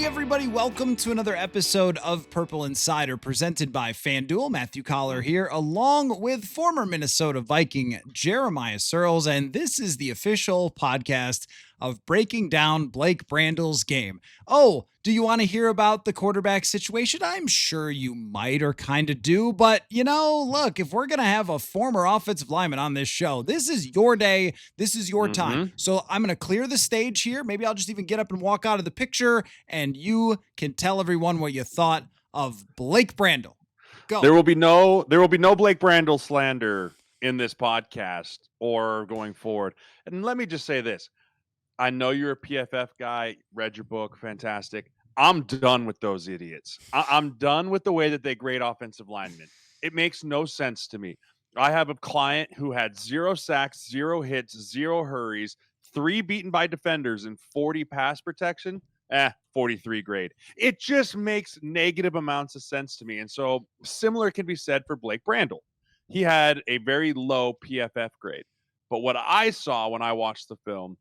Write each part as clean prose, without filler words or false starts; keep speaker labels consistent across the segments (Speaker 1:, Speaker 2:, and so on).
Speaker 1: Hey everybody, welcome to another episode of Purple Insider presented by FanDuel. Matthew Collar here, along with former Minnesota Viking Jeremiah Sirles, and this is the official podcast of breaking down Blake Brandle's game. Oh, do you want to hear about the quarterback situation? I'm sure you might or kind of do, but look, if we're going to have a former offensive lineman on this show, this is your day. This is your time. So I'm going to clear the stage here. Maybe I'll just even get up and walk out of the picture and you can tell everyone what you thought of Blake Brandle. Go.
Speaker 2: There will be no Blake Brandle slander in this podcast or going forward. And let me just say this. I know you're a PFF guy, read your book, fantastic. I'm done with those idiots. I'm done with the way that they grade offensive linemen. It makes no sense to me. I have a client who had 0 sacks, 0 hits, 0 hurries, 3 beaten by defenders, and 40 pass protection. 43 grade. It just makes negative amounts of sense to me. And so similar can be said for Blake Brandle. He had a very low PFF grade. But what I saw when I watched the film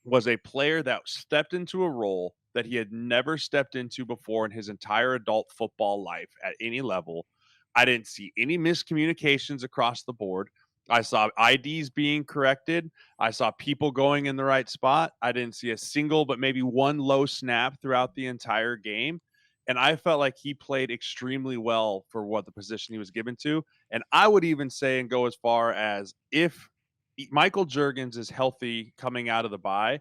Speaker 2: was a player that stepped into a role that he had never stepped into before in his entire adult football life at any level. I didn't see any miscommunications across the board. I saw IDs being corrected. I saw people going in the right spot. I didn't see a single, but maybe one low snap throughout the entire game. And I felt like he played extremely well for what the position he was given to. And I would even say and go as far as if Michael Juergens is healthy coming out of the bye,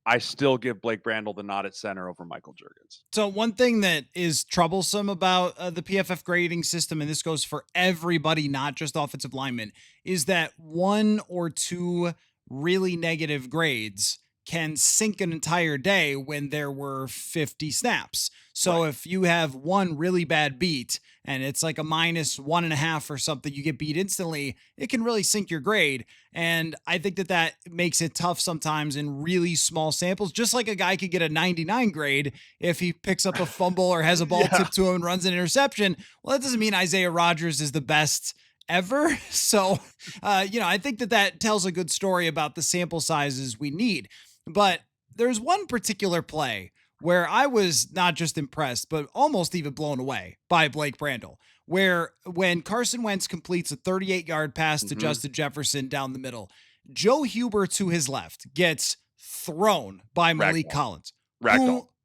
Speaker 2: I still give Blake Brandle the nod at center over Michael Juergens.
Speaker 1: So one thing that is troublesome about the PFF grading system, and this goes for everybody, not just offensive linemen, is that 1 or 2 really negative grades can sink an entire day when there were 50 snaps. So if you have one really bad beat and it's like a -1.5 or something, you get beat instantly, it can really sink your grade. And I think that makes it tough sometimes in really small samples, just like a guy could get a 99 grade if he picks up a fumble or has a ball tipped to him and runs an interception. Well, that doesn't mean Isaiah Rodgers is the best ever. So, I think that tells a good story about the sample sizes we need. But there's one particular play where I was not just impressed, but almost even blown away by Blake Brandle, where when Carson Wentz completes a 38-yard pass to Justin Jefferson down the middle, Joe Huber to his left gets thrown by Malik Collins.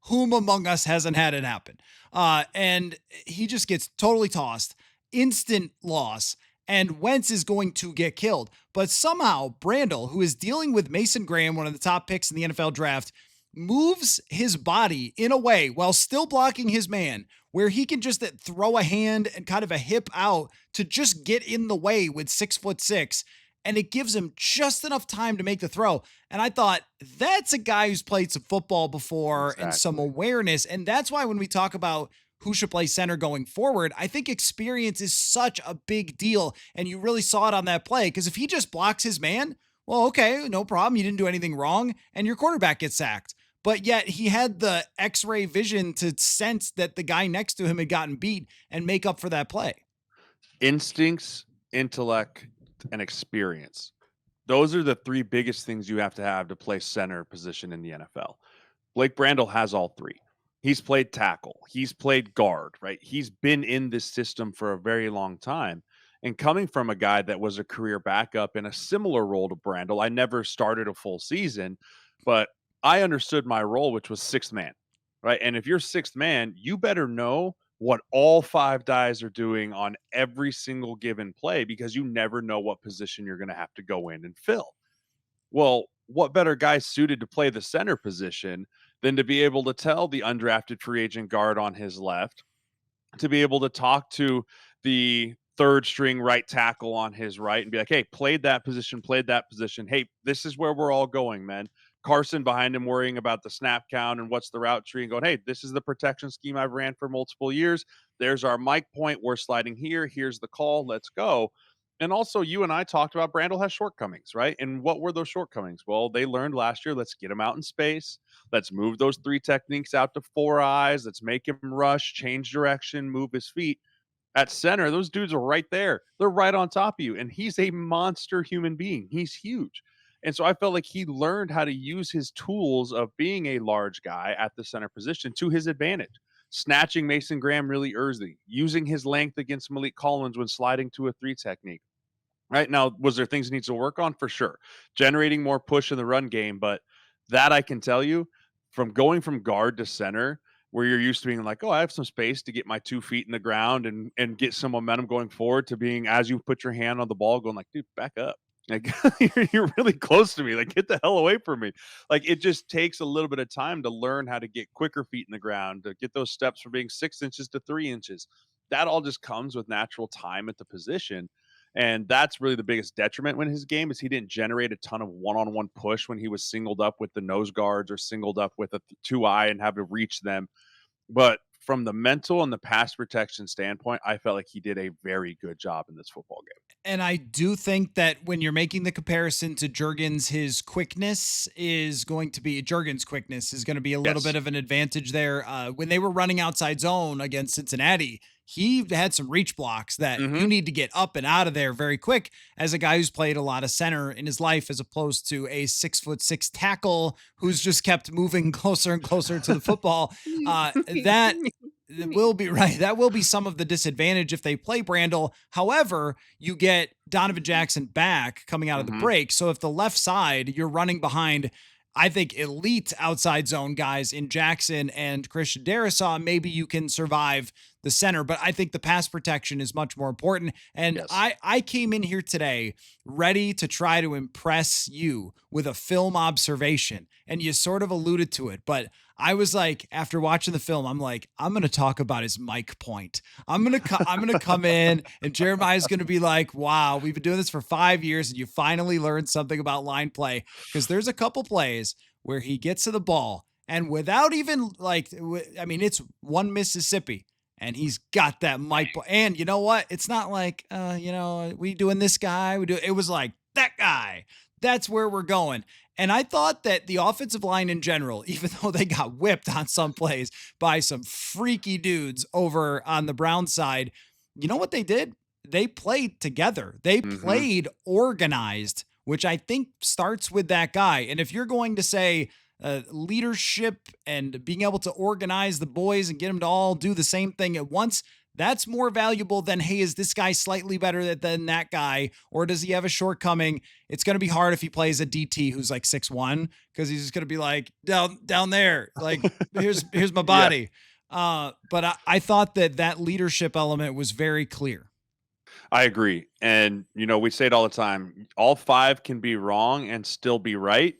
Speaker 1: Whom among us hasn't had it happen? And he just gets totally tossed, instant loss. And Wentz is going to get killed. But somehow Brandle, who is dealing with Mason Graham, one of the top picks in the NFL draft, moves his body in a way while still blocking his man where he can just throw a hand and kind of a hip out to just get in the way with 6'6". And it gives him just enough time to make the throw. And I thought, that's a guy who's played some football before and some awareness. And that's why when we talk about who should play center going forward, I think experience is such a big deal. And you really saw it on that play, because if he just blocks his man, well, okay, no problem. You didn't do anything wrong and your quarterback gets sacked. But yet he had the X-ray vision to sense that the guy next to him had gotten beat and make up for that play.
Speaker 2: Instincts, intellect, and experience. Those are the 3 biggest things you have to play center position in the NFL. Blake Brandle has all 3. He's played tackle. He's played guard, right? He's been in this system for a very long time. And coming from a guy that was a career backup in a similar role to Brandle, I never started a full season, but I understood my role, which was 6th man, right? And if you're 6th man, you better know what all 5 guys are doing on every single given play, because you never know what position you're going to have to go in and fill. Well, what better guy suited to play the center position than to be able to tell the undrafted free agent guard on his left, to be able to talk to the 3rd string right tackle on his right and be like, hey, played that position. Hey, this is where we're all going, man. Carson behind him worrying about the snap count and what's the route tree and going, hey, this is the protection scheme I've ran for multiple years. There's our mic point. We're sliding here. Here's the call. Let's go. And also, you and I talked about Brandle has shortcomings, right? And what were those shortcomings? Well, they learned last year, let's get him out in space. Let's move those 3 techniques out to 4 eyes. Let's make him rush, change direction, move his feet. At center, those dudes are right there. They're right on top of you. And he's a monster human being. He's huge. And so I felt like he learned how to use his tools of being a large guy at the center position to his advantage. Snatching Mason Graham really early, using his length against Malik Collins when sliding to a three technique. Right now, was there things he needs to work on? For sure. Generating more push in the run game, but that I can tell you from going from guard to center, where you're used to being like, oh, I have some space to get my 2 feet in the ground and get some momentum going forward to being as you put your hand on the ball, going like, dude, back up. Like you're really close to me. Like, get the hell away from me. Like it just takes a little bit of time to learn how to get quicker feet in the ground, to get those steps from being 6 inches to 3 inches. That all just comes with natural time at the position. And that's really the biggest detriment in his game is he didn't generate a ton of one-on-one push when he was singled up with the nose guards or singled up with a two eye and have to reach them. But from the mental and the pass protection standpoint, I felt like he did a very good job in this football game.
Speaker 1: And I do think that when you're making the comparison to Jurgens, his quickness is going to be Jurgens' quickness is going to be a little
Speaker 2: Yes.
Speaker 1: bit of an advantage there. When they were running outside zone against Cincinnati, he had some reach blocks that you
Speaker 2: Mhm.
Speaker 1: need to get up and out of there very quick as a guy who's played a lot of center in his life, as opposed to a 6'6" tackle who's just kept moving closer and closer to the football. That will be right. That will be some of the disadvantage if they play Brandle. However, you get Donovan Jackson back coming out of the
Speaker 2: Mhm.
Speaker 1: break. So if the left side, you're running behind, I think, elite outside zone guys in Jackson and Christian Darrisaw, maybe you can survive the center. But I think the pass protection is much more important. And
Speaker 2: Yes.
Speaker 1: I came in here today ready to try to impress you with a film observation. And you sort of alluded to it, but I was like, after watching the film, I'm like, I'm going to talk about his mic point. I'm going to come in and Jeremiah's going to be like, wow, we've been doing this for 5 years and you finally learned something about line play. Cause there's a couple plays where he gets to the ball and without even like, I mean, it's one Mississippi and he's got that mic. And you know what? It's not like, we doing this guy. It was like that guy. That's where we're going. And I thought that the offensive line in general, even though they got whipped on some plays by some freaky dudes over on the Brown side, you know what they did? They played together. They
Speaker 2: Mhm.
Speaker 1: played organized, which I think starts with that guy. And if you're going to say leadership and being able to organize the boys and get them to all do the same thing at once, that's more valuable than, hey, is this guy slightly better than that guy? Or does he have a shortcoming? It's going to be hard if he plays a DT who's like 6'1", because he's just going to be like down there. Like, here's my
Speaker 2: Yeah.
Speaker 1: body. But I thought that leadership element was very clear.
Speaker 2: I agree. And, we say it all the time. All five can be wrong and still be right.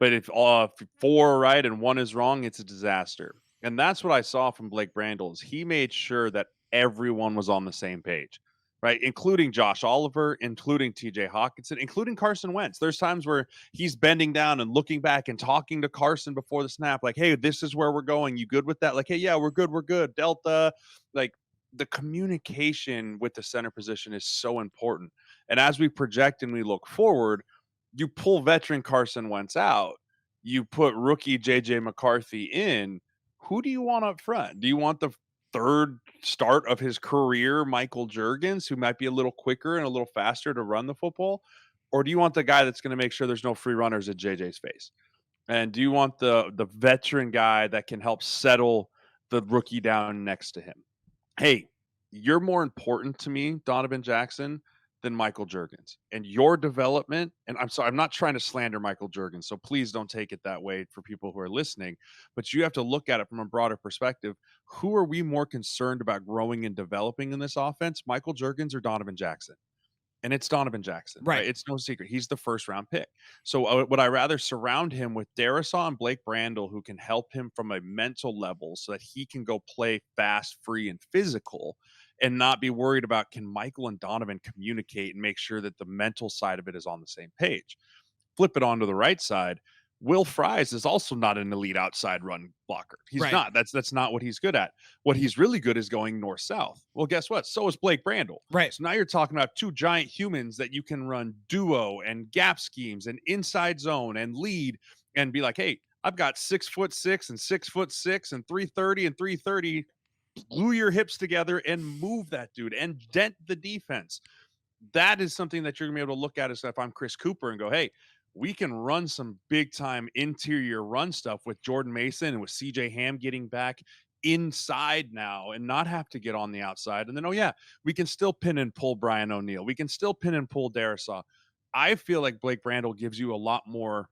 Speaker 2: But if four are right and one is wrong, it's a disaster. And that's what I saw from Blake Brandel is he made sure that everyone was on the same page, right? Including Josh Oliver, including TJ Hawkinson, including Carson Wentz. There's times where he's bending down and looking back and talking to Carson before the snap, like, hey, this is where we're going. You good with that? Like, hey, yeah, we're good. We're good. Delta. Like, the communication with the center position is so important. And as we project and we look forward, you pull veteran Carson Wentz out, you put rookie JJ McCarthy in. Who do you want up front? Do you want the third start of his career, Michael Jurgens, who might be a little quicker and a little faster to run the football? Or do you want the guy that's going to make sure there's no free runners at JJ's face? And do you want the veteran guy that can help settle the rookie down next to him? Hey, you're more important to me, Donovan Jackson, than Michael Jurgens. And your development, and I'm sorry, I'm not trying to slander Michael Jurgens, so please don't take it that way for people who are listening, but you have to look at it from a broader perspective. Who are we more concerned about growing and developing in this offense, Michael Jurgens or Donovan Jackson? And it's Donovan Jackson, right?
Speaker 1: Right.
Speaker 2: It's no secret. He's the first round pick. So would I rather surround him with Darisaw and Blake Brandel, who can help him from a mental level so that he can go play fast, free, and physical and not be worried about can Michael and Donovan communicate and make sure that the mental side of it is on the same page? Flip it onto the right side. Will Fries is also not an elite outside run blocker. He's
Speaker 1: Right.
Speaker 2: not. That's not what he's good at. What he's really good is going north south. Well, guess what? So is Blake Brandel.
Speaker 1: Right.
Speaker 2: So now you're talking about two giant humans that you can run duo and gap schemes and inside zone and lead and be like, hey, I've got 6'6" and 6'6" and 330 and 330. Glue your hips together and move that dude and dent the defense. That is something that you're gonna be able to look at as if I'm Chris Cooper and go, hey, we can run some big time interior run stuff with Jordan Mason and with CJ Ham getting back inside now and not have to get on the outside. And then, oh, yeah, we can still pin and pull Brian O'Neill. We can still pin and pull Darisaw. I feel like Blake Brandle gives you a lot more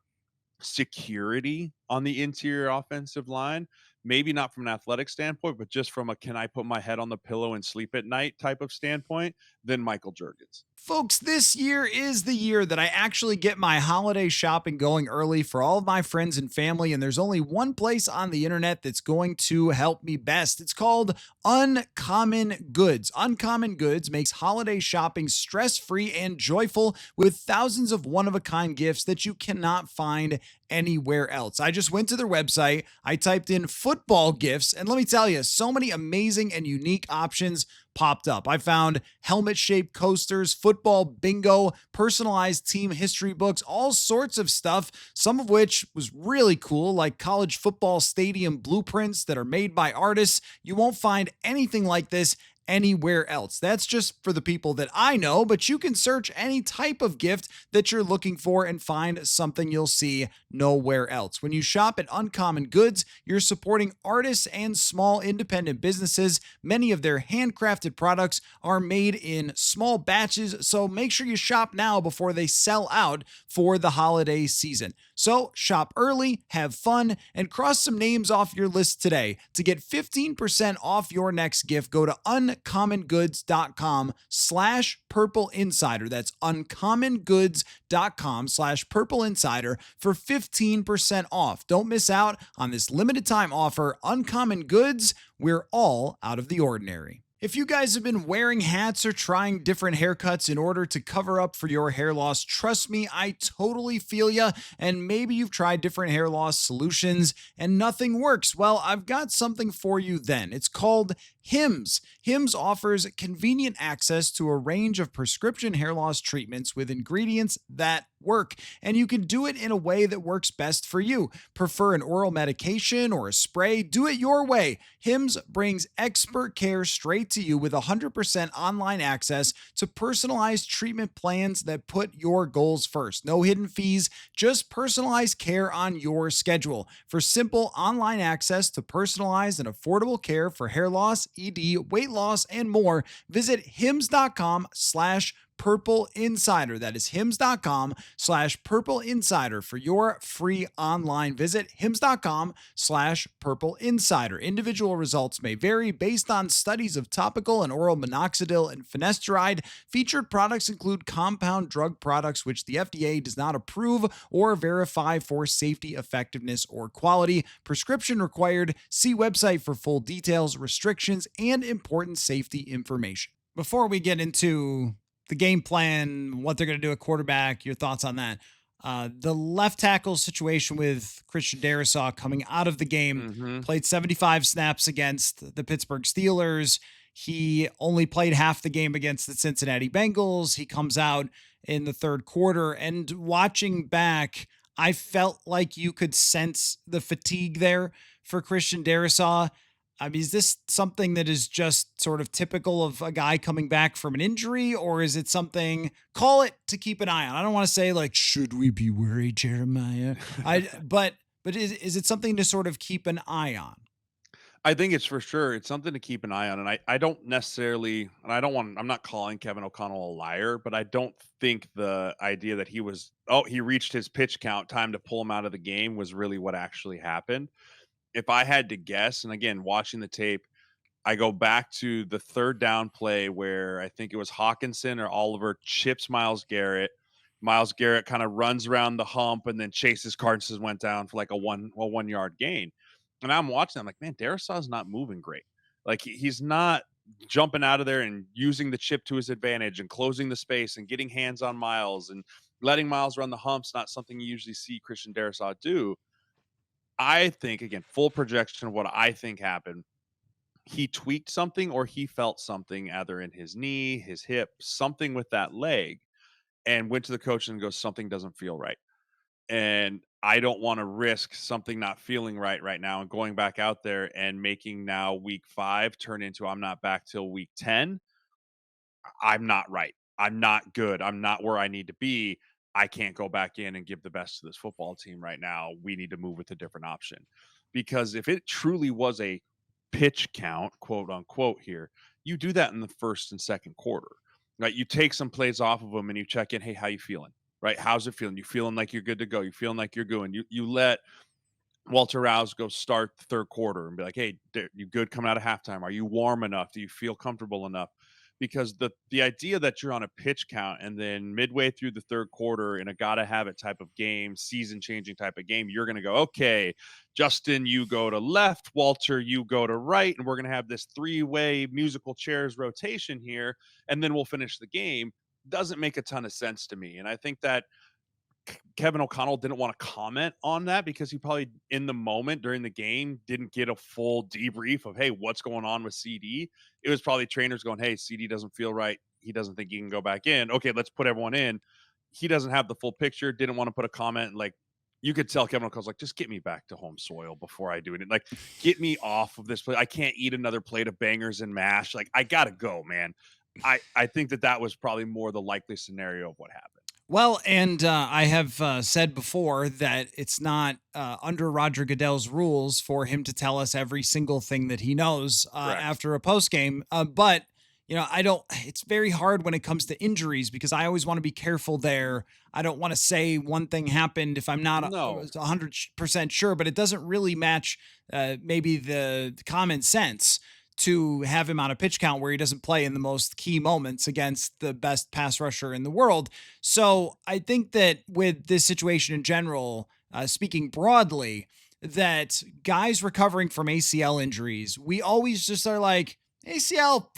Speaker 2: security on the interior offensive line. Maybe not from an athletic standpoint, but just from a can I put my head on the pillow and sleep at night type of standpoint than Michael Jurgens.
Speaker 1: Folks, this year is the year that I actually get my holiday shopping going early for all of my friends and family, and there's only one place on the internet that's going to help me best. It's called Uncommon Goods. Uncommon Goods makes holiday shopping stress free and joyful with thousands of one of a kind gifts that you cannot find anywhere else. I just went to their website, I typed in football gifts, and let me tell you, so many amazing and unique options popped up. I found helmet shaped coasters, football bingo, personalized team history books, all sorts of stuff, some of which was really cool, like college football stadium blueprints that are made by artists. You won't find anything like this anywhere else. That's just for the people that I know, but you can search any type of gift that you're looking for and find something you'll see nowhere else. When you shop at Uncommon Goods, you're supporting artists and small independent businesses. Many of their handcrafted products are made in small batches, so make sure you shop now before they sell out for the holiday season. So shop early, have fun, and cross some names off your list today. To get 15% off your next gift, go to uncommongoods.com/purple insider. That's uncommongoods.com/purple insider for 15% off. Don't miss out on this limited time offer. Uncommon Goods, we're all out of the ordinary. If you guys have been wearing hats or trying different haircuts in order to cover up for your hair loss, trust me, I totally feel ya. And maybe you've tried different hair loss solutions and nothing works. Well, I've got something for you then. It's called Hims. Hims offers convenient access to a range of prescription hair loss treatments with ingredients that work, and you can do it in a way that works best for you. Prefer an oral medication or a spray? Do it your way. Hims brings expert care straight to you with 100% online access to personalized treatment plans that put your goals first. No hidden fees, just personalized care on your schedule. For simple online access to personalized and affordable care for hair loss, ED, weight loss, and more, visit hims.com/purple insider. That is hims.com/purple insider for your free online visit. hims.com/purple insider. Individual results may vary based on studies of topical and oral minoxidil and finasteride. Featured products include compound drug products which the FDA does not approve or verify for safety, effectiveness, or quality. Prescription required. See website for full details, restrictions, and important safety information. Before we get into the game plan, what they're going to do at quarterback, your thoughts on that. The left tackle situation with Christian Darisaw coming out of the game,
Speaker 2: Mhm.
Speaker 1: played 75 snaps against the Pittsburgh Steelers. He only played half the game against the Cincinnati Bengals. He comes out in the third quarter, and watching back, I felt like you could sense the fatigue there for Christian Darisaw. I mean, is this something that is just sort of typical of a guy coming back from an injury, or is it something, call it, to keep an eye on? I don't want to say like, should we be worried, Jeremiah? But is it something to sort of keep an eye on?
Speaker 2: I think it's for sure. It's something to keep an eye on. And I don't necessarily, and I don't want, I'm not calling Kevin O'Connell a liar, but I don't think the idea that he reached his pitch count, time to pull him out of the game was really what actually happened. If I had to guess, and again, watching the tape, I go back to the third down play where I think it was Hawkinson or Oliver chips Miles Garrett. Miles Garrett kind of runs around the hump and then chases Carson went down for like a 1 yard gain. And I'm watching, I'm like, man, Darisaw's not moving great. Like he's not jumping out of there and using the chip to his advantage and closing the space and getting hands on Miles and letting Miles run the humps, not something you usually see Christian Darisaw do. I think again, full projection of what I think happened, he tweaked something or he felt something either in his knee, his hip, something with that leg, and went to the coach and goes, something doesn't feel right. And I don't want to risk something not feeling right now and going back out there and making now week 5 turn into I'm not back till week 10. I'm not right. I'm not good. I'm not where I need to be. I can't go back in and give the best to this football team right now. We need to move with a different option. Because if it truly was a pitch count, quote unquote, here, you do that in the first and second quarter. Right. You take some plays off of them and you check in. Hey, how you feeling? Right. How's it feeling? You feeling like you're good to go? You feeling like you're going? You let Walter Rouse go start the third quarter and be like, "Hey, you good coming out of halftime? Are you warm enough? Do you feel comfortable enough?" Because the idea that you're on a pitch count and then midway through the third quarter in a gotta have it type of game, season changing type of game, you're gonna go, "Okay, Justin, you go to left, Walter, you go to right, and we're gonna have this three-way musical chairs rotation here, and then we'll finish the game." Doesn't make a ton of sense to me, and I think that Kevin O'Connell didn't want to comment on that because he probably in the moment during the game didn't get a full debrief of, hey, what's going on with CD. It was probably trainers going, hey, CD doesn't feel right. He doesn't think he can go back in. Okay, let's put everyone in. He doesn't have the full picture, didn't want to put a comment. Like, you could tell Kevin O'Connell's like, just get me back to home soil before I do it. Like, get me off of this plate. I can't eat another plate of bangers and mash. Like, I gotta go, man. I think that was probably more the likely scenario of what happened.
Speaker 1: Well, and I have said before that it's not under Roger Goodell's rules for him to tell us every single thing that he knows
Speaker 2: Correct.
Speaker 1: after a post game. But I don't. It's very hard when it comes to injuries because I always want to be careful there. I don't want to say one thing happened if I'm not
Speaker 2: No.
Speaker 1: 100% sure, but it doesn't really match maybe the common sense to have him on a pitch count where he doesn't play in the most key moments against the best pass rusher in the world. So I think that with this situation in general, speaking broadly, that guys recovering from ACL injuries, we always just are like, ACL,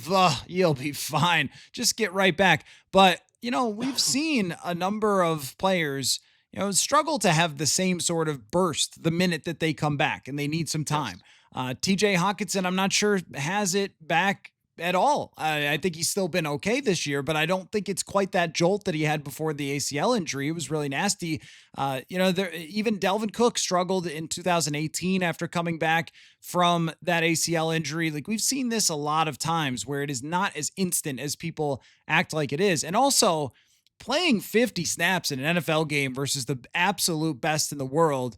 Speaker 1: you'll be fine. Just get right back. But, we've seen a number of players, struggle to have the same sort of burst the minute that they come back and they need some time.
Speaker 2: Yes.
Speaker 1: TJ Hawkinson, I'm not sure has it back at all. I think he's still been okay this year, but I don't think it's quite that jolt that he had before the ACL injury. It was really nasty. Even Delvin Cook struggled in 2018 after coming back from that ACL injury. Like we've seen this a lot of times where it is not as instant as people act like it is. And also, playing 50 snaps in an NFL game versus the absolute best in the world.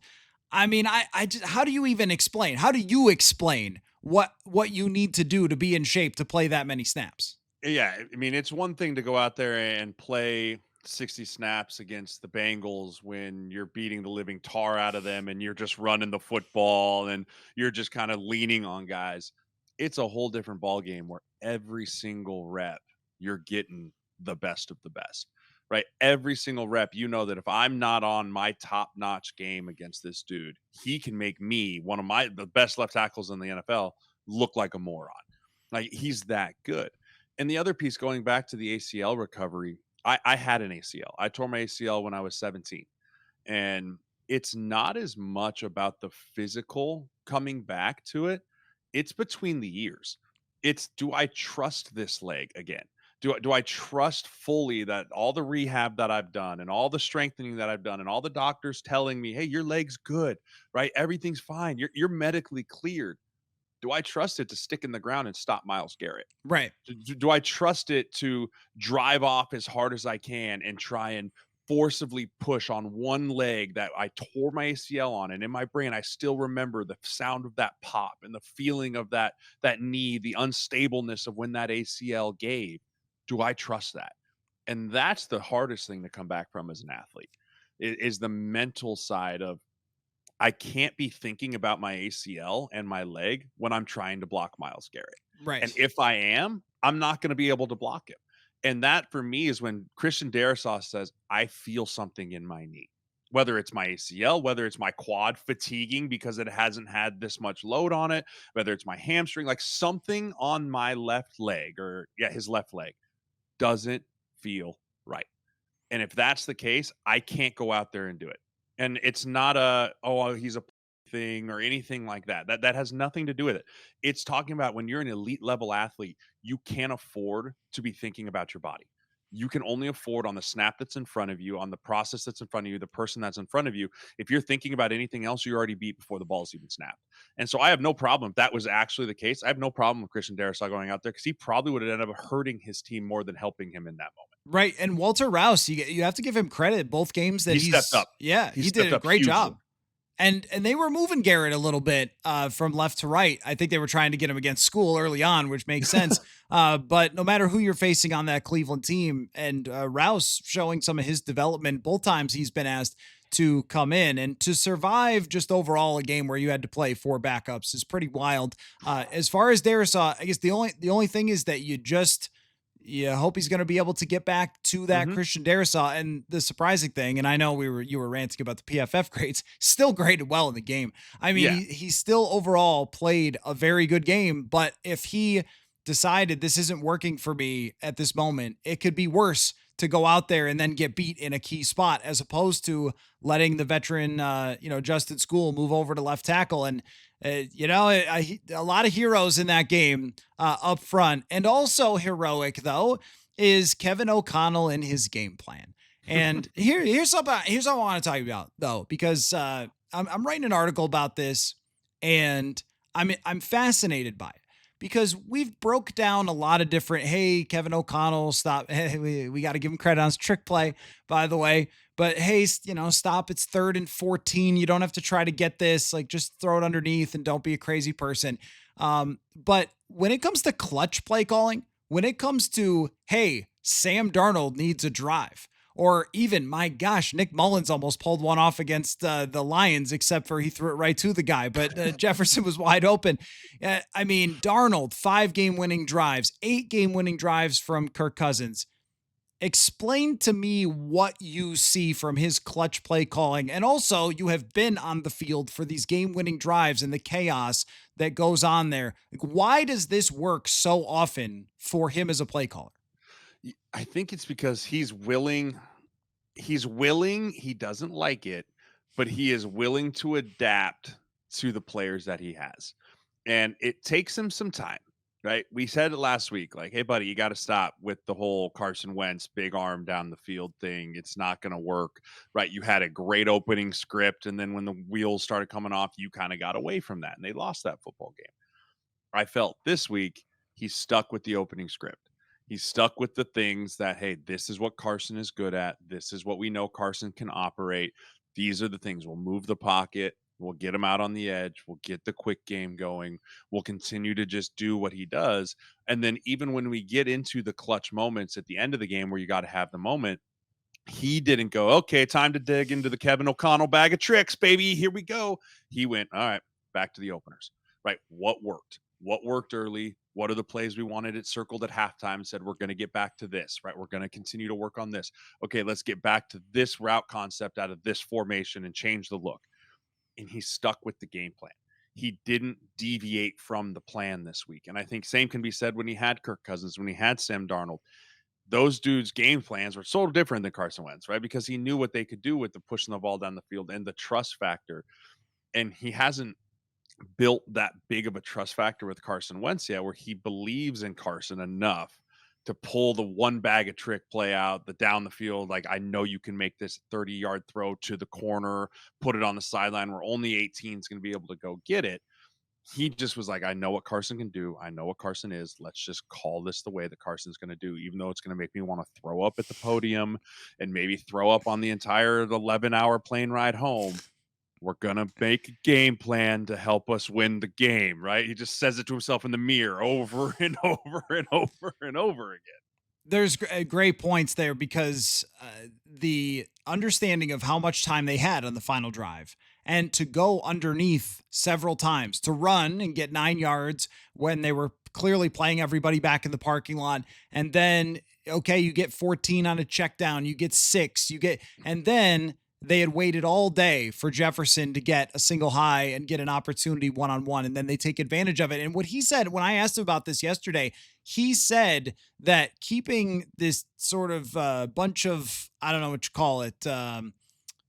Speaker 1: I mean, I just, how do you even explain? How do you explain what you need to do to be in shape to play that many snaps?
Speaker 2: Yeah, I mean, it's one thing to go out there and play 60 snaps against the Bengals when you're beating the living tar out of them and you're just running the football and you're just kind of leaning on guys. It's a whole different ball game where every single rep you're getting the best of the best. Right? Every single rep, you know that if I'm not on my top-notch game against this dude, he can make me one of the best left tackles in the NFL look like a moron. Like he's that good. And the other piece going back to the ACL recovery, I had an ACL. I tore my ACL when I was 17. And it's not as much about the physical coming back to it. It's between the years. It's do I trust this leg again? Do I trust fully that all the rehab that I've done and all the strengthening that I've done and all the doctors telling me, hey, your leg's good, right? Everything's fine. You're medically cleared. Do I trust it to stick in the ground and stop Miles Garrett?
Speaker 1: Right.
Speaker 2: Do I trust it to drive off as hard as I can and try and forcibly push on one leg that I tore my ACL on? And in my brain, I still remember the sound of that pop and the feeling of that knee, the unstableness of when that ACL gave. Do I trust that? And that's the hardest thing to come back from as an athlete is the mental side of I can't be thinking about my ACL and my leg when I'm trying to block Miles Garrett. And
Speaker 1: Right.
Speaker 2: if I am, I'm not going to be able to block him. And that for me is when Christian Darrisaw says, I feel something in my knee, whether it's my ACL, whether it's my quad fatiguing because it hasn't had this much load on it, whether it's my hamstring, like something on my left leg or, yeah, his left leg doesn't feel right. And if that's the case, I can't go out there and do it. And it's not he's a thing or anything like that. That has nothing to do with it. It's talking about when you're an elite level athlete, you can't afford to be thinking about your body. You can only afford on the snap that's in front of you, on the process that's in front of you, the person that's in front of you. If you're thinking about anything else, you're already beat before the ball's even snapped. And so I have no problem if that was actually the case. I have no problem with Christian Darrisaw going out there because he probably would have ended up hurting his team more than helping him in that moment.
Speaker 1: Right, and Walter Rouse, you have to give him credit. Both games that
Speaker 2: He stepped
Speaker 1: he's
Speaker 2: up.
Speaker 1: yeah,
Speaker 2: He
Speaker 1: he did
Speaker 2: stepped
Speaker 1: a
Speaker 2: up
Speaker 1: great
Speaker 2: hugely.
Speaker 1: job. And they were moving Garrett a little bit from left to right. I think they were trying to get him against School early on, which makes sense. But no matter who you're facing on that Cleveland team, and Rouse showing some of his development both times he's been asked to come in and to survive just overall a game where you had to play four backups is pretty wild. As far as Darisaw, I guess the only thing is that you hope he's going to be able to get back to that
Speaker 2: Mhm.
Speaker 1: Christian Darisaw. And the surprising thing, and I know you were ranting about the PFF grades, still graded well in the game. I mean,
Speaker 2: Yeah.
Speaker 1: he still overall played a very good game. But if he decided this isn't working for me at this moment, it could be worse to go out there and then get beat in a key spot as opposed to letting the veteran, Justin School move over to left tackle. And a lot of heroes in that game up front. And also heroic, though, is Kevin O'Connell and his game plan. And here's what I want to talk about, though, because I'm writing an article about this, and I'm fascinated by it because we've broke down a lot of different. Hey, Kevin O'Connell, stop. Hey, we got to give him credit on his trick play, by the way. But hey, stop. It's 3rd and 14. You don't have to try to get this. Like, just throw it underneath and don't be a crazy person. But when it comes to clutch play calling, when it comes to, hey, Sam Darnold needs a drive, or even, my gosh, Nick Mullins almost pulled one off against the Lions, except for he threw it right to the guy. But Jefferson was wide open. I mean, Darnold, 5 game winning drives, 8 game winning drives from Kirk Cousins. Explain to me what you see from his clutch play calling. And also, you have been on the field for these game winning drives and the chaos that goes on there. Like, why does this work so often for him as a play caller?
Speaker 2: I think it's because he's willing, he doesn't like it, but he is willing to adapt to the players that he has. And it takes him some time, right? We said it last week, like, hey, buddy, you got to stop with the whole Carson Wentz big arm down the field thing. It's not going to work, right? You had a great opening script. And then when the wheels started coming off, you kind of got away from that and they lost that football game. I felt this week he's stuck with the opening script. He's stuck with the things that, hey, this is what Carson is good at. This is what we know Carson can operate. These are the things. We'll move the pocket. We'll get him out on the edge. We'll get the quick game going. We'll continue to just do what he does. And then, even when we get into the clutch moments at the end of the game where you got to have the moment, he didn't go, okay, time to dig into the Kevin O'Connell bag of tricks, baby. Here we go. He went, all right, back to the openers, right? What worked? What worked early? What are the plays we wanted it circled at halftime and said, we're going to get back to this, right? We're going to continue to work on this. Okay, let's get back to this route concept out of this formation and change the look. And he stuck with the game plan. He didn't deviate from the plan this week. And I think same can be said when he had Kirk Cousins, when he had Sam Darnold. Those dudes' game plans were so different than Carson Wentz, right? Because he knew what they could do with the pushing the ball down the field and the trust factor. And he hasn't built that big of a trust factor with Carson Wentz yet, where he believes in Carson enough to pull the one bag of trick play out, the down the field. Like, I know you can make this 30-yard throw to the corner, put it on the sideline where only 18 is going to be able to go get it. He just was like, I know what Carson can do. I know what Carson is. Let's just call this the way that Carson's going to do, even though it's going to make me want to throw up at the podium and maybe throw up on the entire 11-hour plane ride home. We're going to make a game plan to help us win the game, right? He just says it to himself in the mirror over and over and over and over again.
Speaker 1: There's great points there because the understanding of how much time they had on the final drive and to go underneath several times, to run and get 9 yards when they were clearly playing everybody back in the parking lot. And then, okay, you get 14 on a check down, you get 6, and then they had waited all day for Jefferson to get a single high and get an opportunity one on one. And then they take advantage of it. And what he said when I asked him about this yesterday, he said that keeping this sort of bunch of, I don't know what you call it,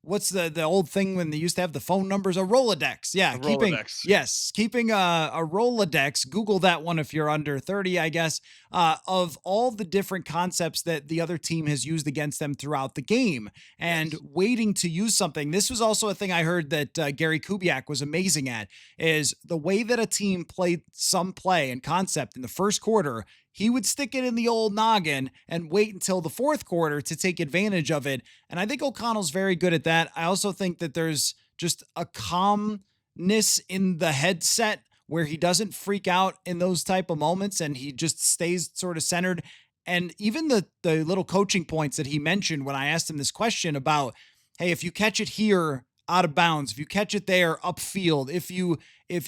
Speaker 1: what's the old thing when they used to have the phone numbers, a Rolodex. Yeah,
Speaker 2: A
Speaker 1: keeping
Speaker 2: Rolodex.
Speaker 1: yes, keeping a Rolodex. Google that one if you're under 30, I guess, of all the different concepts that the other team has used against them throughout the game, and
Speaker 2: Yes.
Speaker 1: waiting to use something. This was also a thing I heard that Gary Kubiak was amazing at, is the way that a team played some play and concept in the first quarter. he would stick it in the old noggin and wait until the fourth quarter to take advantage of it. And I think O'Connell's very good at that. I also think that there's just a calmness in the headset where he doesn't freak out in those type of moments and he just stays sort of centered. And even the little coaching points that he mentioned when I asked him this question about, hey, if you catch it here out of bounds, if you catch it there upfield, if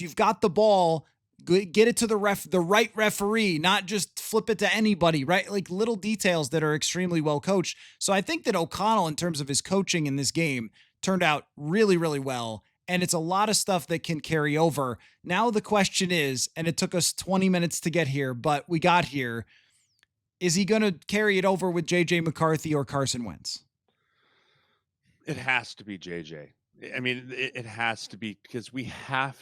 Speaker 1: you've got the ball, get it to the right referee, not just flip it to anybody, right? Like little details that are extremely well coached. So I think that O'Connell, in terms of his coaching in this game, turned out really, really well. And it's a lot of stuff that can carry over. Now the question is, and it took us 20 minutes to get here, but we got here. Is he going to carry it over with JJ McCarthy or Carson Wentz?
Speaker 2: It has to be JJ. I mean, it has to be because we have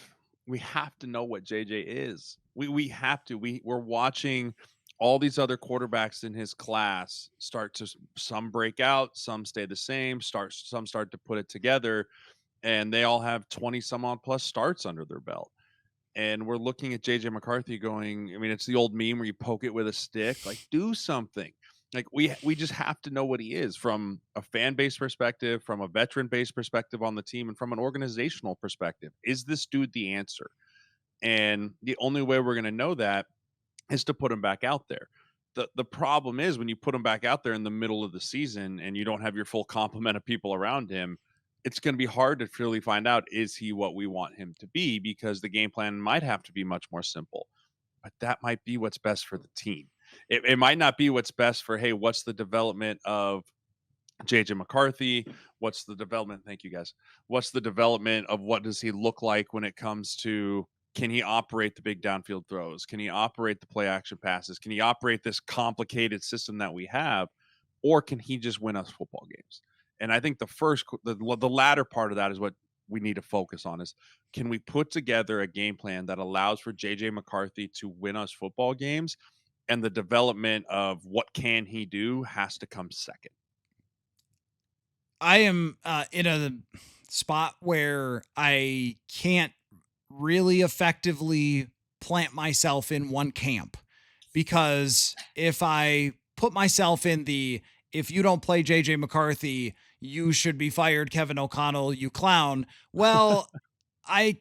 Speaker 2: to know what JJ is. We have to. We're watching all these other quarterbacks in his class start to some break out, some stay the same, some start to put it together, and they all have 20 some odd plus starts under their belt. And we're looking at JJ McCarthy going, I mean, it's the old meme where you poke it with a stick, like do something. Like we just have to know what he is from a fan base perspective, from a veteran base perspective on the team, and from an organizational perspective. Is this dude the answer? And the only way we're going to know that is to put him back out there. The problem is when you put him back out there in the middle of the season and you don't have your full complement of people around him, it's going to be hard to really find out, is he what we want him to be, because the game plan might have to be much more simple. But that might be what's best for the team. It might not be what's best for, hey, what's the development of JJ McCarthy? What's the development? Thank you guys. What's the development of what does he look like when it comes to, can he operate the big downfield throws? Can he operate the play action passes? Can he operate this complicated system that we have? Or can he just win us football games? And I think the latter part of that is what we need to focus on is, can we put together a game plan that allows for JJ McCarthy to win us football games? And the development of what can he do has to come second.
Speaker 1: I am in a spot where I can't really effectively plant myself in one camp because if I put myself in the, if you don't play JJ McCarthy, you should be fired, Kevin O'Connell, you clown. Well, I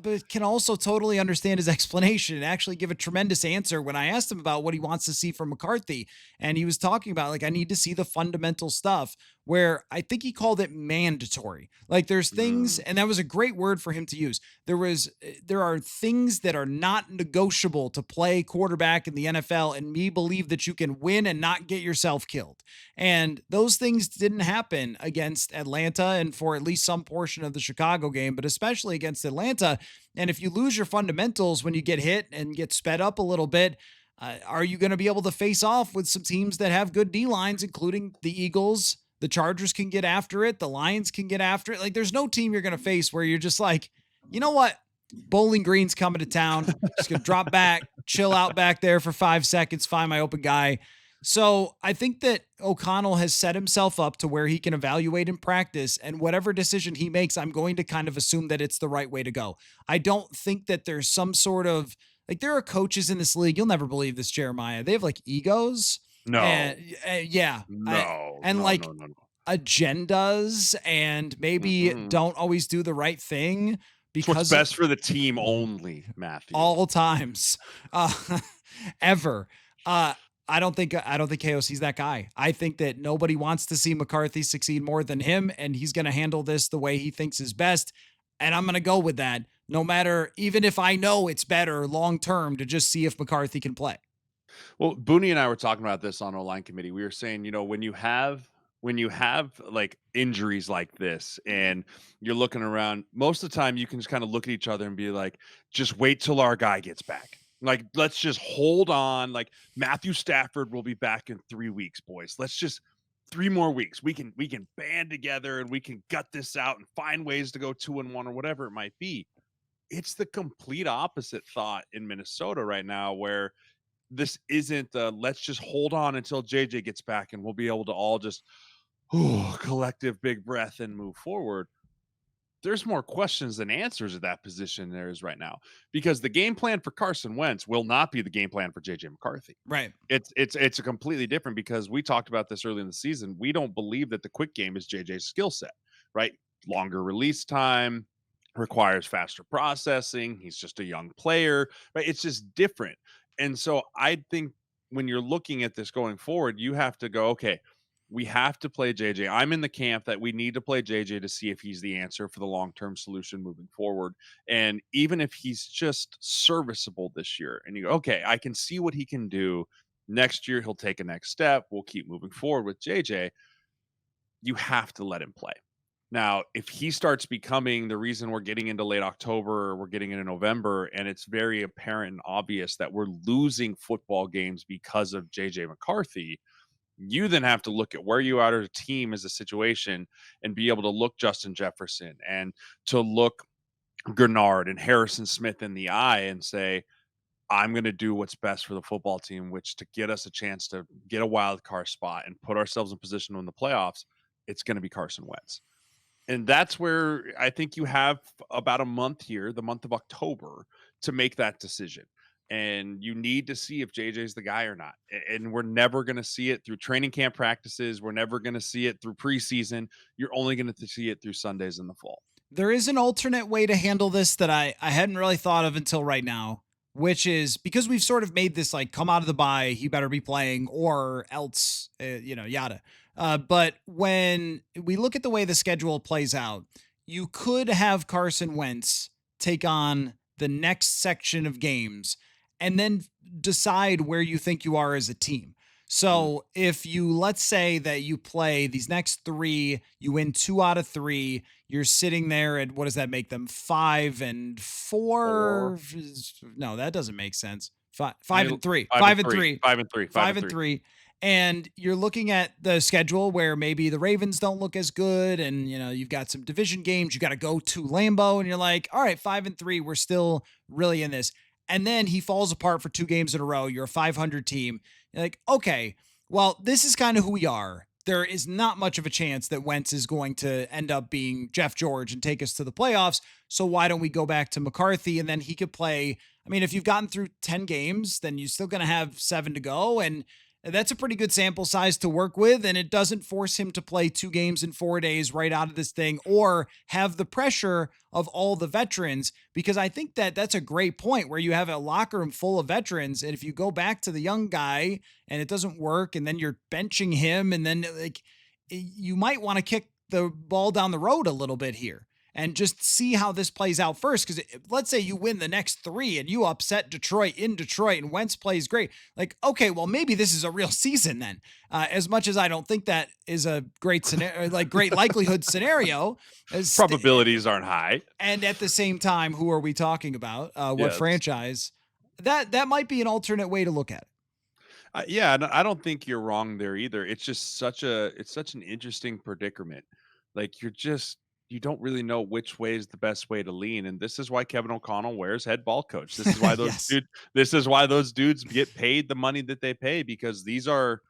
Speaker 1: but can also totally understand his explanation and actually give a tremendous answer when I asked him about what he wants to see from McCarthy. And he was talking about, like, I need to see the fundamental stuff where I think he called it mandatory. Like, there's things,
Speaker 2: Mm,
Speaker 1: and that was a great word for him to use. There are things that are not negotiable to play quarterback in the NFL. And me believe that you can win and not get yourself killed. And those things didn't happen against Atlanta and for at least some portion of the Chicago game, but especially against Atlanta. And if you lose your fundamentals when you get hit and get sped up a little bit, are you going to be able to face off with some teams that have good D lines, including the Eagles? The Chargers can get after it. The Lions can get after it. Like, there's no team you're going to face where you're just like, you know what? Bowling Green's coming to town. Just going to drop back, chill out back there for 5 seconds, find my open guy. So I think that O'Connell has set himself up to where he can evaluate in practice, and whatever decision he makes, I'm going to kind of assume that it's the right way to go. I don't think that there's some sort of, like, there are coaches in this league. You'll never believe this, Jeremiah. They have like egos, and
Speaker 2: no,
Speaker 1: yeah,
Speaker 2: no,
Speaker 1: and
Speaker 2: no,
Speaker 1: like
Speaker 2: no, no, no.
Speaker 1: agendas, and maybe
Speaker 2: Mm-mm.
Speaker 1: don't always do the right thing
Speaker 2: It's what's
Speaker 1: because
Speaker 2: best for the team only, Matthew.
Speaker 1: all times, uh, ever. Uh, I don't think KOC's that guy. I think that nobody wants to see McCarthy succeed more than him, and he's going to handle this the way he thinks is best. And I'm going to go with that, no matter, even if I know it's better long term to just see if McCarthy can play.
Speaker 2: Well, Booney and I were talking about this on our line committee. We were saying, when you have like injuries like this and you're looking around, most of the time you can just kind of look at each other and be like, just wait till our guy gets back. Like, let's just hold on. Like, Matthew Stafford will be back in 3 weeks, boys. Let's just 3 more weeks. We can band together and we can gut this out and find ways to go 2-1 or whatever it might be. It's the complete opposite thought in Minnesota right now, where this isn't let's just hold on until JJ gets back and we'll be able to all just collective big breath and move forward. there's more questions than answers at that position there is right now, because the game plan for Carson Wentz will not be the game plan for JJ McCarthy.
Speaker 1: Right.
Speaker 2: It's a completely different, because we talked about this early in the season. We don't believe that the quick game is JJ's skill set, right? Longer release time, requires faster processing. He's just a young player, right? It's just different. And so I think when you're looking at this going forward, you have to go, okay, we have to play JJ. I'm in the camp that we need to play JJ to see if he's the answer for the long term solution moving forward. And even if he's just serviceable this year, and you go, okay, I can see what he can do. Next year, he'll take a next step. We'll keep moving forward with JJ. You have to let him play. Now, if he starts becoming the reason we're getting into late October, or we're getting into November, and it's very apparent and obvious that we're losing football games because of JJ McCarthy, you then have to look at where you are as a team, as a situation, and be able to look Justin Jefferson and to look Gernard and Harrison Smith in the eye and say, I'm going to do what's best for the football team, which to get us a chance to get a wild card spot and put ourselves in position to win the playoffs, it's going to be Carson Wentz. And that's where I think you have about a month here, the month of October, to make that decision. And you need to see if JJ's the guy or not. And we're never going to see it through training camp practices. We're never going to see it through preseason. You're only going to see it through Sundays in the fall.
Speaker 1: There is an alternate way to handle this that I hadn't really thought of until right now, which is because we've sort of made this like come out of the bye, he better be playing or else, yada. But when we look at the way the schedule plays out, you could have Carson Wentz take on the next section of games and then decide where you think you are as a team.
Speaker 2: Mm.
Speaker 1: So if you, let's say that you play these next three, you win 2 out of 3, you're sitting there at, what does that make them? 5-4?
Speaker 2: Four.
Speaker 1: No, that doesn't make sense. Five,
Speaker 2: I
Speaker 1: five
Speaker 2: mean,
Speaker 1: and three,
Speaker 2: five
Speaker 1: five
Speaker 2: and
Speaker 1: and
Speaker 2: three,
Speaker 1: three,
Speaker 2: 5 and 3, five
Speaker 1: five
Speaker 2: and
Speaker 1: and
Speaker 2: three.
Speaker 1: three. And you're looking at the schedule where maybe the Ravens don't look as good. And, you've got some division games. You got to go to Lambeau and you're like, all right, 5 and 3, we're still really in this. And then he falls apart for 2 games in a row. You're a 500 team. You're like, okay, well, this is kind of who we are. There is not much of a chance that Wentz is going to end up being Jeff George and take us to the playoffs. So why don't we go back to McCarthy and then he could play? I mean, if you've gotten through 10 games, then you're still going to have 7 to go. And that's a pretty good sample size to work with. And it doesn't force him to play 2 games in 4 days right out of this thing or have the pressure of all the veterans, because I think that that's a great point where you have a locker room full of veterans. And if you go back to the young guy and it doesn't work and then you're benching him and then like you might want to kick the ball down the road a little bit here and just see how this plays out first. Because let's say you win the next 3 and you upset Detroit in Detroit and Wentz plays great. Like, okay, well, maybe this is a real season then. As much as I don't think that is a great scenario, like great likelihood scenario.
Speaker 2: Probabilities aren't high.
Speaker 1: And at the same time, who are we talking about? What
Speaker 2: Yes.
Speaker 1: franchise? That might be an alternate way to look at it.
Speaker 2: Yeah, and I don't think you're wrong there either. It's just such an interesting predicament. Like you don't really know which way is the best way to lean, and this is why Kevin O'Connell wears head ball coach.
Speaker 1: Yes.
Speaker 2: This is why those dudes get paid the money that they pay, because these are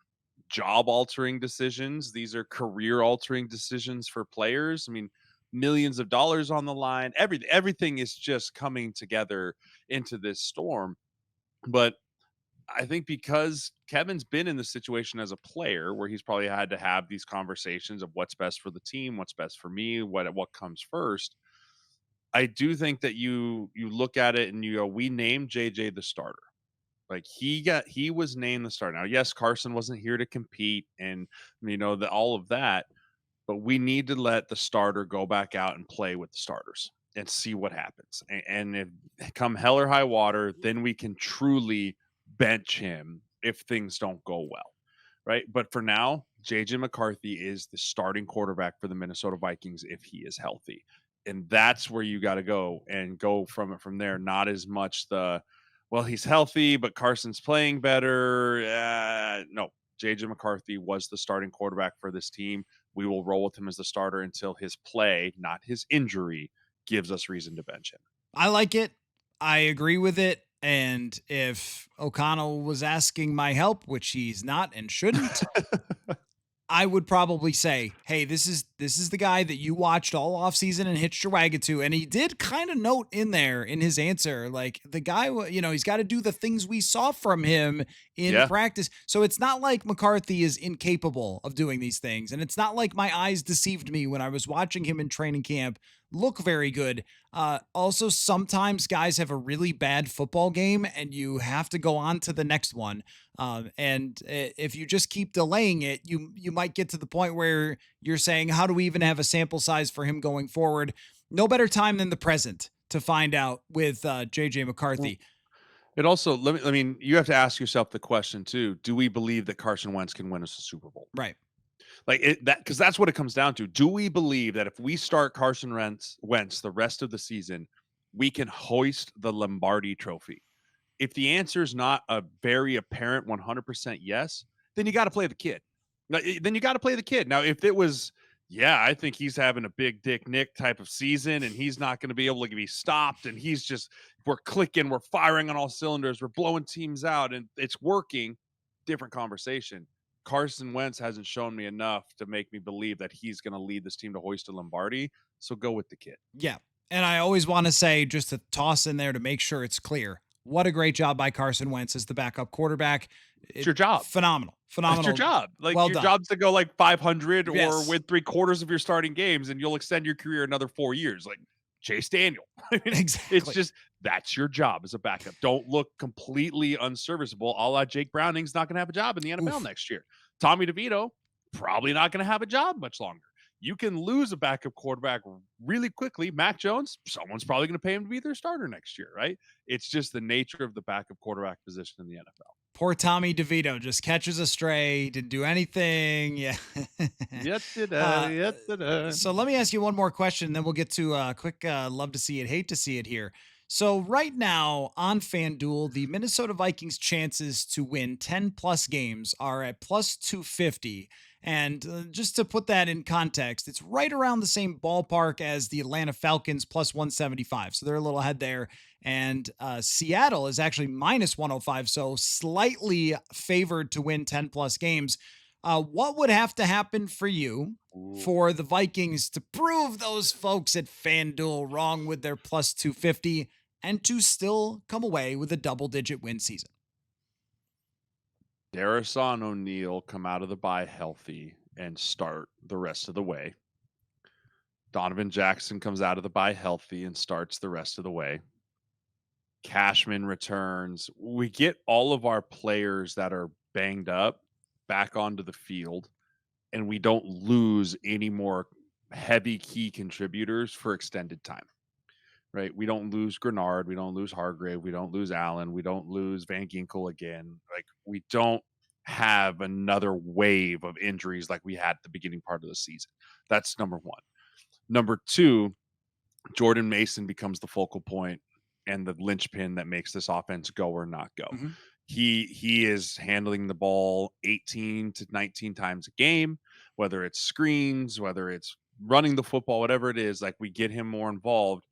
Speaker 2: job altering decisions. These are career altering decisions for players. I mean, millions of dollars on the line. Everything is just coming together into this storm. But I think because Kevin's been in the situation as a player where he's probably had to have these conversations of what's best for the team, what's best for me, what comes first. I do think that you look at it and you go, we named JJ the starter. Like he was named the starter. Now, yes, Carson wasn't here to compete and all of that, but we need to let the starter go back out and play with the starters and see what happens. And if come hell or high water, then we can truly bench him if things don't go well. Right. But for now, JJ McCarthy is the starting quarterback for the Minnesota Vikings if he is healthy. And that's where you got to go and go from there. Not as much well, he's healthy, but Carson's playing better. No, JJ McCarthy was the starting quarterback for this team. We will roll with him as the starter until his play, not his injury, gives us reason to bench him.
Speaker 1: I like it. I agree with it. And if O'Connell was asking my help, which he's not and shouldn't, I would probably say, "Hey, this is the guy that you watched all offseason and hitched your wagon to." And he did kind of note in there in his answer, like the guy, he's got to do the things we saw from him in
Speaker 2: Yeah.
Speaker 1: practice. So it's not like McCarthy is incapable of doing these things, and it's not like my eyes deceived me when I was watching him in training camp look very good. Also, sometimes guys have a really bad football game, and you have to go on to the next one. And if you just keep delaying it, you might get to the point where you're saying, how do we even have a sample size for him going forward? No better time than the present to find out with JJ
Speaker 2: Well,
Speaker 1: McCarthy.
Speaker 2: it also I mean, you have to ask yourself the question too, do we believe that Carson Wentz can win us a Super Bowl?
Speaker 1: Right.
Speaker 2: Like that because that's what it comes down to. Do we believe that if we start Wentz the rest of the season, we can hoist the Lombardi trophy? If the answer is not a very apparent 100% yes, then you got to play the kid. Then you got to play the kid. Now, if it was, yeah, I think he's having a big dick Nick type of season and he's not going to be able to be stopped and he's just, we're clicking, we're firing on all cylinders, we're blowing teams out and it's working, different conversation. Carson Wentz hasn't shown me enough to make me believe that he's going to lead this team to hoist a Lombardi. So go with the kid.
Speaker 1: Yeah. And I always want to say, just to toss in there to make sure it's clear, what a great job by Carson Wentz as the backup quarterback.
Speaker 2: It's
Speaker 1: It
Speaker 2: your job.
Speaker 1: phenomenal,
Speaker 2: That's your
Speaker 1: phenomenal.
Speaker 2: job. Like
Speaker 1: Well
Speaker 2: your
Speaker 1: done.
Speaker 2: job's to go like 500 or
Speaker 1: Yes,
Speaker 2: win three quarters of your starting games, and you'll extend your career another 4 years. Like Chase Daniel. I mean, it's
Speaker 1: exactly.
Speaker 2: just that's your job as a backup. Don't look completely unserviceable. A la Jake Browning's not going to have a job in the NFL
Speaker 1: Oof.
Speaker 2: next year. Tommy DeVito probably not going to have a job much longer. You can lose a backup quarterback really quickly. Mac Jones, someone's probably going to pay him to be their starter next year, right? It's just the nature of the backup quarterback position in the NFL.
Speaker 1: Poor Tommy DeVito just catches a stray, didn't do anything. Yeah.
Speaker 2: Yet did I,
Speaker 1: uh,
Speaker 2: yet did I.
Speaker 1: so let me ask you one more question, then we'll get to a quick love to see it, hate to see it here. So right now on FanDuel, the Minnesota Vikings chances to win 10 plus games are at plus 250. And just to put that in context, it's right around the same ballpark as the Atlanta Falcons plus 175. So they're a little ahead there. And Seattle is actually minus 105. So slightly favored to win 10 plus games. What would have to happen for you
Speaker 2: Ooh.
Speaker 1: for the Vikings to prove those folks at FanDuel wrong with their plus 250 and to still come away with a double digit win season?
Speaker 2: Darisaw O'Neal come out of the bye healthy and start the rest of the way. Donovan Jackson comes out of the bye healthy and starts the rest of the way. Cashman returns. We get all of our players that are banged up back onto the field, and we don't lose any more heavy key contributors for extended time. Right? We don't lose Grenard, we don't lose Hargrave, we don't lose Allen, we don't lose Van Ginkel again. Like we don't have another wave of injuries like we had at the beginning part of the season. That's number one. Number two, Jordan Mason becomes the focal point and the linchpin that makes this offense go or not go.
Speaker 1: Mhm.
Speaker 2: He is handling the ball 18 to 19 times a game, whether it's screens, whether it's running the football, whatever it is, like we get him more involved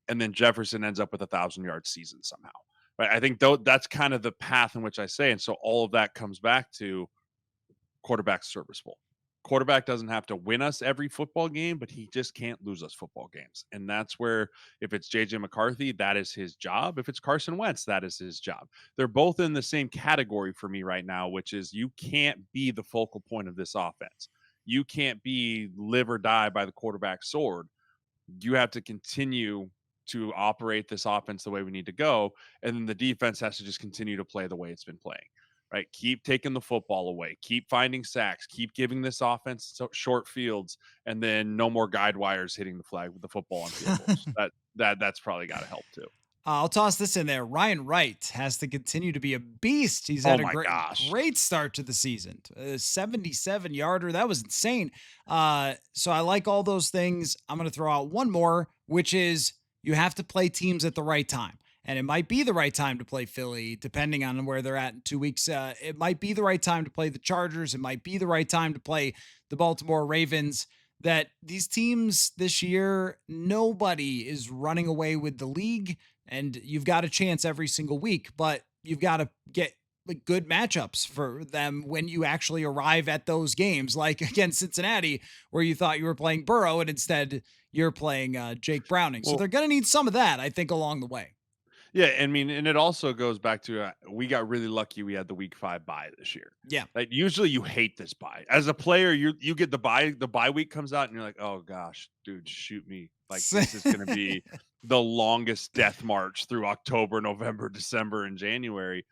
Speaker 2: and then Jefferson ends up with 1,000-yard season somehow. Right? I think that's kind of the path in which I say, and so all of that comes back to quarterback serviceable. Quarterback doesn't have to win us every football game, but he just can't lose us football games. And that's where, if it's JJ McCarthy, that is his job. If it's Carson Wentz, that is his job. They're both in the same category for me right now, which is you can't be the focal point of this offense. You can't be live or die by the quarterback sword. You have to continue to operate this offense the way we need to go. And then the defense has to just continue to play the way it's been playing, right? Keep taking the football away, keep finding sacks, keep giving this offense short fields, and then no more guide wires hitting the flag with the football on field goals. That's probably got to help too.
Speaker 1: I'll toss this in there. Ryan Wright has to continue to be a beast. He's
Speaker 2: Oh
Speaker 1: had a
Speaker 2: my
Speaker 1: great,
Speaker 2: gosh.
Speaker 1: great start to the season. A 77 yarder. That was insane. So I like all those things. I'm going to throw out one more, which is you have to play teams at the right time. And it might be the right time to play Philly, depending on where they're at in 2 weeks. It might be the right time to play the Chargers. It might be the right time to play the Baltimore Ravens. That these teams this year, nobody is running away with the league and you've got a chance every single week, but you've got to get like good matchups for them when you actually arrive at those games, like against Cincinnati, where you thought you were playing Burrow and instead you're playing Jake Browning. So
Speaker 2: Well,
Speaker 1: they're going to need some of that, I think, along the way.
Speaker 2: yeah, I mean, and it also goes back to we got really lucky we had the week 5 bye this year.
Speaker 1: Yeah.
Speaker 2: Like usually you hate this bye. As a player, you get the bye week comes out and you're like, "Oh gosh, dude, shoot me." Like this is going to be the longest death march through October, November, December and January.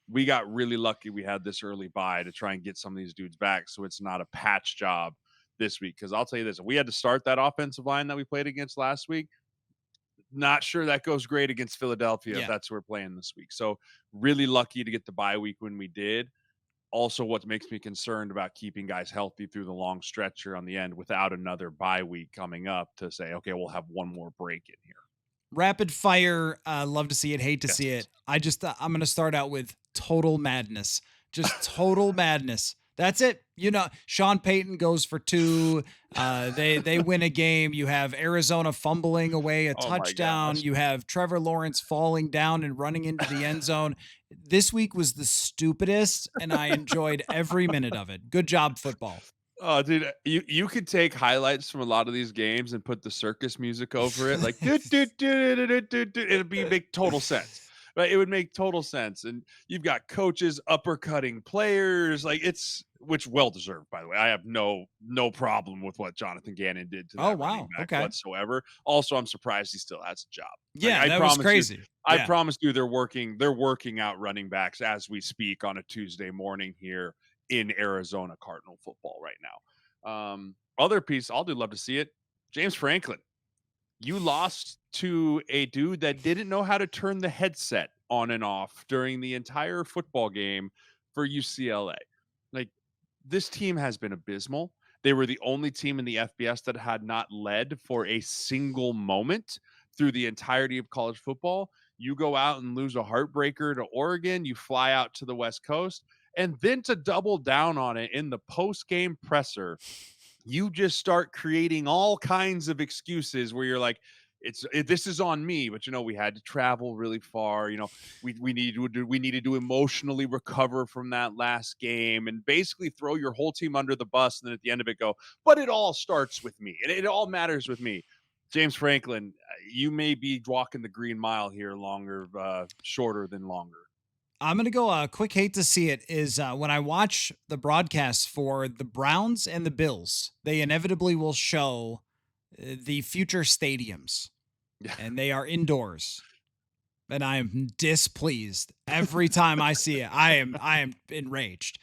Speaker 2: We got really lucky we had this early bye to try and get some of these dudes back so it's not a patch job this week, cuz I'll tell you this, if we had to start that offensive line that we played against last week, not sure that goes great against Philadelphia if
Speaker 1: Yeah.
Speaker 2: that's who we're playing this week. So really lucky to get the bye week when we did. Also, what makes me concerned about keeping guys healthy through the long stretch here on the end without another bye week coming up to say, okay, we'll have one more break in here.
Speaker 1: Rapid fire, love to see it, hate to see
Speaker 2: Yes.
Speaker 1: it. I'm going to start out with total madness. Just total madness. That's it. You know, Sean Payton goes for two. They win a game. You have Arizona fumbling away a
Speaker 2: Oh my
Speaker 1: touchdown.
Speaker 2: gosh.
Speaker 1: You have Trevor Lawrence falling down and running into the end zone. This week was the stupidest, and I enjoyed every minute of it. Good job, football.
Speaker 2: Oh, dude, you could take highlights from a lot of these games and put the circus music over it, like do do do do do do do. It'd be make total sense, right? It would make total sense, and you've got coaches uppercutting players, like it's which well deserved, by the way. I have no problem with what Jonathan Gannon did to
Speaker 1: Oh
Speaker 2: that running
Speaker 1: wow.
Speaker 2: back
Speaker 1: Okay.
Speaker 2: whatsoever. Also, I'm surprised he still has a job. Like
Speaker 1: Yeah, that was crazy.
Speaker 2: I
Speaker 1: Yeah.
Speaker 2: promise you, they're working out running backs as we speak on a Tuesday morning here in Arizona Cardinal football right now. Other piece, I'll do love to see it. James Franklin, you lost to a dude that didn't know how to turn the headset on and off during the entire football game for UCLA. Like this team has been abysmal. They were the only team in the FBS that had not led for a single moment through the entirety of college football. You go out and lose a heartbreaker to Oregon, you fly out to the West Coast, and then to double down on it in the post-game presser, you just start creating all kinds of excuses where you're like, this is on me, but we had to travel really far. We needed to emotionally recover from that last game, and basically throw your whole team under the bus, and then at the end of it go, but it all starts with me, and it all matters with me. James Franklin, you may be walking the green mile here longer, shorter than longer.
Speaker 1: I'm gonna go. Quick hate to see it is when I watch the broadcasts for the Browns and the Bills, they inevitably will show the future stadiums,
Speaker 2: Yeah.
Speaker 1: and they are indoors, and I am displeased every time I see it. I am enraged.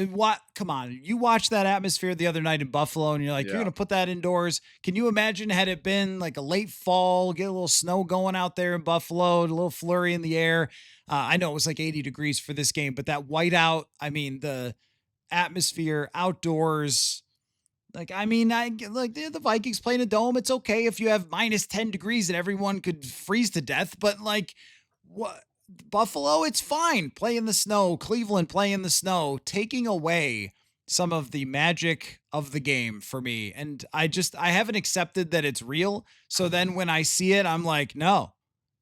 Speaker 1: What? Come on, you watched that atmosphere the other night in Buffalo, and you're like, you're
Speaker 2: Yeah.
Speaker 1: gonna put that indoors. Can you imagine had it been like a late fall, get a little snow going out there in Buffalo, a little flurry in the air? I know it was like 80 degrees for this game, but that whiteout, I mean, the atmosphere outdoors, like, I mean, like the Vikings playing a dome. It's okay if you have minus 10 degrees and everyone could freeze to death, but like, what? Buffalo, it's fine. Play in the snow. Cleveland, play in the snow, taking away some of the magic of the game for me. And I haven't accepted that it's real. So then when I see it, I'm like, no,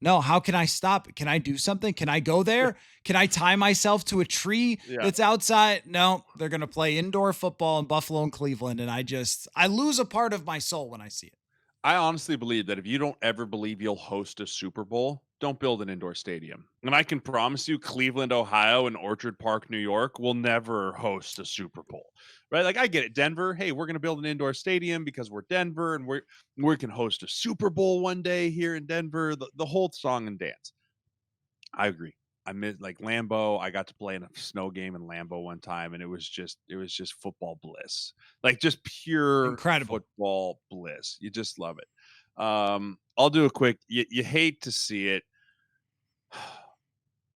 Speaker 1: no, how can I stop it? Can I do something? Can I go there? Can I tie myself to a tree
Speaker 2: Yeah.
Speaker 1: that's outside? No, they're going to play indoor football in Buffalo and Cleveland. And I lose a part of my soul when I see it.
Speaker 2: I honestly believe that if you don't ever believe you'll host a Super Bowl, don't build an indoor stadium. And I can promise you, Cleveland, Ohio, and Orchard Park, New York will never host a Super Bowl, right? Like I get it, Denver. Hey, we're going to build an indoor stadium because we're Denver, and we can host a Super Bowl one day here in Denver. The whole song and dance. I agree. I miss like Lambeau. I got to play in a snow game in Lambeau one time, and it was just football bliss, like just pure
Speaker 1: Incredible.
Speaker 2: football bliss. You just love it. I'll do a quick. You hate to see it.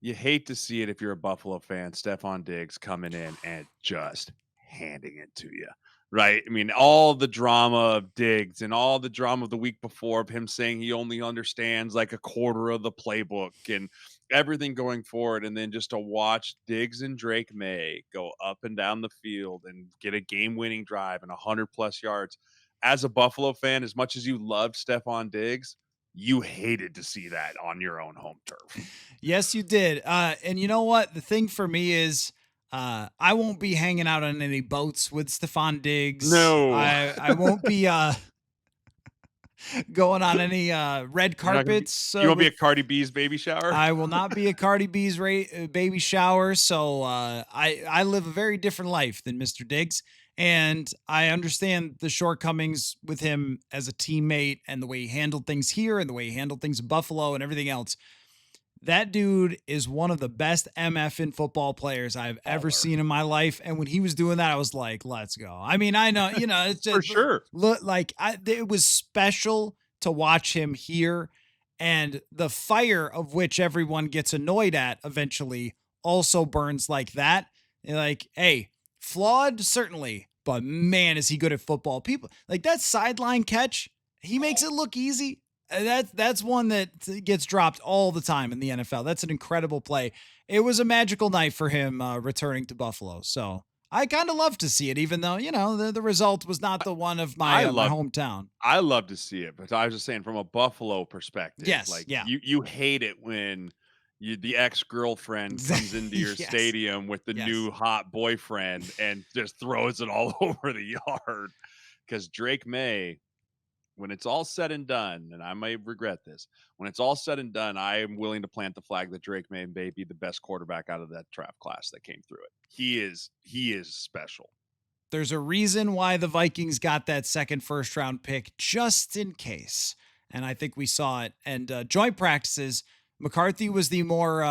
Speaker 2: You hate to see it if you're a Buffalo fan. Stephon Diggs coming in and just handing it to you, right? I mean, all the drama of Diggs and all the drama of the week before of him saying he only understands like a quarter of the playbook and everything going forward. And then just to watch Diggs and Drake May go up and down the field and get a game winning drive and 100 plus yards. As a Buffalo fan, as much as you loved Stephon Diggs, you hated to see that on your own home turf.
Speaker 1: Yes, you did. And you know what? The thing for me is, I won't be hanging out on any boats with Stefan Diggs.
Speaker 2: No.
Speaker 1: I won't be going on any red
Speaker 2: You're not gonna be
Speaker 1: carpets
Speaker 2: you won't be
Speaker 1: with.
Speaker 2: at Cardi B's baby shower?
Speaker 1: I will not be at Cardi B's baby shower. So I live a very different life than Mr. Diggs, and I understand the shortcomings with him as a teammate and the way he handled things here and the way he handled things in Buffalo and everything else. That dude is one of the best MF in football players I've ever
Speaker 2: Baller.
Speaker 1: seen in my life. And when he was doing that, I was like, let's go. I mean, I know, it's
Speaker 2: For
Speaker 1: just
Speaker 2: sure.
Speaker 1: look like it was special to watch him here. And the fire of which everyone gets annoyed at eventually also burns like that. You're like, hey, flawed, certainly, but man, is he good at football. People like that sideline catch, he makes it look easy. That's one that gets dropped all the time in the NFL. That's an incredible play. It was a magical night for him returning to Buffalo. So I kind of love to see it, even though the result was not the one of
Speaker 2: I
Speaker 1: my
Speaker 2: love
Speaker 1: hometown.
Speaker 2: I love to see it, but I was just saying from a Buffalo perspective,
Speaker 1: Yes,
Speaker 2: like
Speaker 1: yeah,
Speaker 2: you hate it when the ex-girlfriend comes into your
Speaker 1: yes,
Speaker 2: stadium with the
Speaker 1: yes.
Speaker 2: new hot boyfriend and just throws it all over the yard. Because Drake May, when it's all said and done, and I may regret this, when it's all said and done, I am willing to plant the flag that Drake May may be the best quarterback out of that draft class that came through it. He is special.
Speaker 1: There's a reason why the Vikings got that second first round pick just in case. And I think we saw it. And joint practices, McCarthy was the more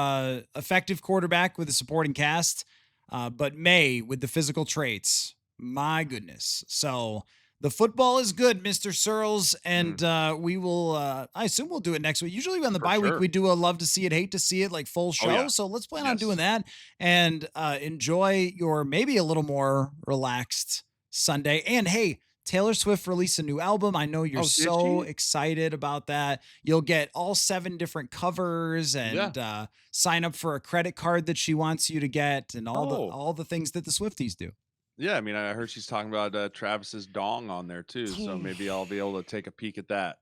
Speaker 1: effective quarterback with a supporting cast, but May with the physical traits. My goodness. So the football is good, Mr. Searles.
Speaker 2: Mm,
Speaker 1: And we will, I assume we'll do it next week. Usually on the
Speaker 2: for
Speaker 1: bye week,
Speaker 2: sure.
Speaker 1: we do a love to see it, hate to see it, like full
Speaker 2: Oh
Speaker 1: show.
Speaker 2: yeah.
Speaker 1: So let's plan on doing
Speaker 2: Yes.
Speaker 1: that and enjoy your maybe a little more relaxed Sunday. And hey, Taylor Swift released a new album. I know you're
Speaker 2: Oh, did
Speaker 1: so
Speaker 2: she?
Speaker 1: excited about that. You'll get all 7 different covers
Speaker 2: Yeah.
Speaker 1: and sign up for a credit card that she wants you to get and
Speaker 2: Oh.
Speaker 1: all the things that the Swifties do.
Speaker 2: Yeah, I mean, I heard she's talking about, Travis's dong on there too, so maybe I'll be able to take a peek at that.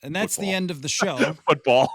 Speaker 1: And that's the
Speaker 2: Football.
Speaker 1: end of the show.
Speaker 2: Football.